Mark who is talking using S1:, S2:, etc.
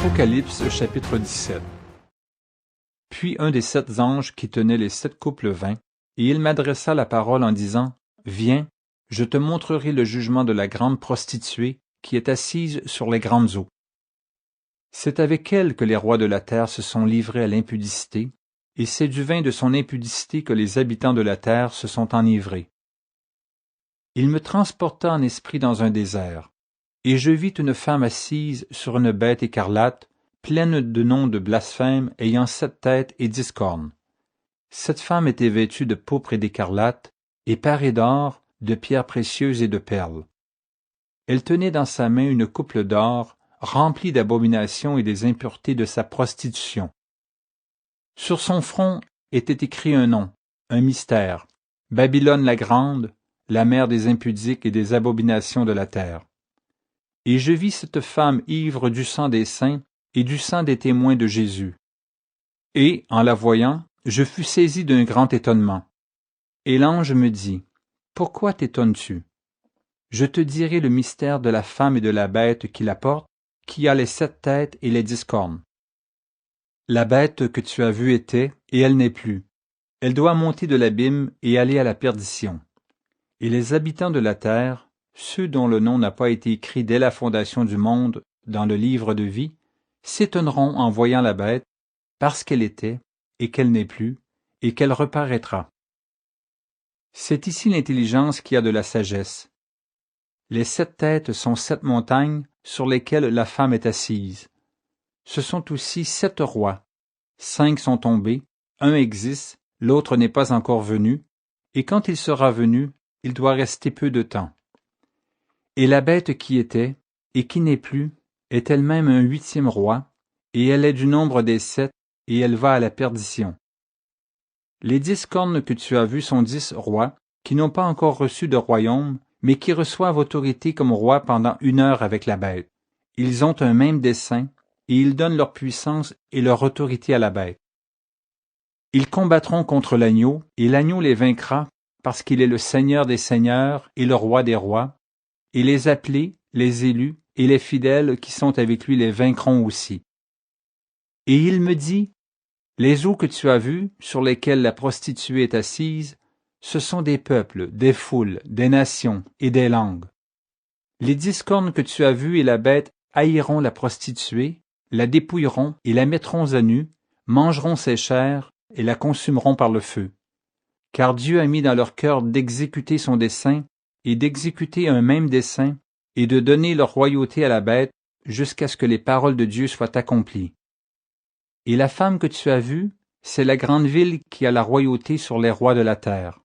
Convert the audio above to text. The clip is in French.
S1: Apocalypse chapitre 17. Puis un des 7 anges qui tenaient les 7 couples vint, et il m'adressa la parole en disant, « Viens, je te montrerai le jugement de la grande prostituée qui est assise sur les grandes eaux. C'est avec elle que les rois de la terre se sont livrés à l'impudicité, et c'est du vin de son impudicité que les habitants de la terre se sont enivrés. Il me transporta en esprit dans un désert, et je vis une femme assise sur une bête écarlate, pleine de noms de blasphème, ayant 7 têtes et 10 cornes. Cette femme était vêtue de pourpre et d'écarlate, et parée d'or, de pierres précieuses et de perles. Elle tenait dans sa main une couple d'or, remplie d'abominations et des impuretés de sa prostitution. Sur son front était écrit un nom, un mystère, Babylone la grande, la mère des impudiques et des abominations de la terre. Et je vis cette femme ivre du sang des saints et du sang des témoins de Jésus. Et, en la voyant, je fus saisi d'un grand étonnement. Et l'ange me dit, « Pourquoi t'étonnes-tu? Je te dirai le mystère de la femme et de la bête qui la porte, qui a les 7 têtes et les 10 cornes. La bête que tu as vue était, et elle n'est plus. Elle doit monter de l'abîme et aller à la perdition. Et les habitants de la terre, ceux dont le nom n'a pas été écrit dès la fondation du monde dans le livre de vie, s'étonneront en voyant la bête, parce qu'elle était, et qu'elle n'est plus, et qu'elle reparaîtra. C'est ici l'intelligence qui a de la sagesse. Les 7 têtes sont 7 montagnes sur lesquelles la femme est assise. Ce sont aussi 7 rois. 5 sont tombés, un existe, l'autre n'est pas encore venu, et quand il sera venu, il doit rester peu de temps. Et la bête qui était, et qui n'est plus, est elle-même un 8e roi, et elle est du nombre des 7, et elle va à la perdition. Les 10 cornes que tu as vues sont 10 rois, qui n'ont pas encore reçu de royaume, mais qui reçoivent autorité comme rois pendant 1 heure avec la bête. Ils ont un même dessein, et ils donnent leur puissance et leur autorité à la bête. Ils combattront contre l'agneau, et l'agneau les vaincra, parce qu'il est le Seigneur des seigneurs et le Roi des rois, et les appelés, les élus et les fidèles qui sont avec lui les vaincront aussi. Et il me dit, les eaux que tu as vues, sur lesquelles la prostituée est assise, ce sont des peuples, des foules, des nations et des langues. Les 10 cornes que tu as vues et la bête haïront la prostituée, la dépouilleront et la mettront à nu, mangeront ses chairs et la consumeront par le feu. Car Dieu a mis dans leur cœur d'exécuter son dessein et d'exécuter un même dessein et de donner leur royauté à la bête jusqu'à ce que les paroles de Dieu soient accomplies. Et la femme que tu as vue, c'est la grande ville qui a la royauté sur les rois de la terre.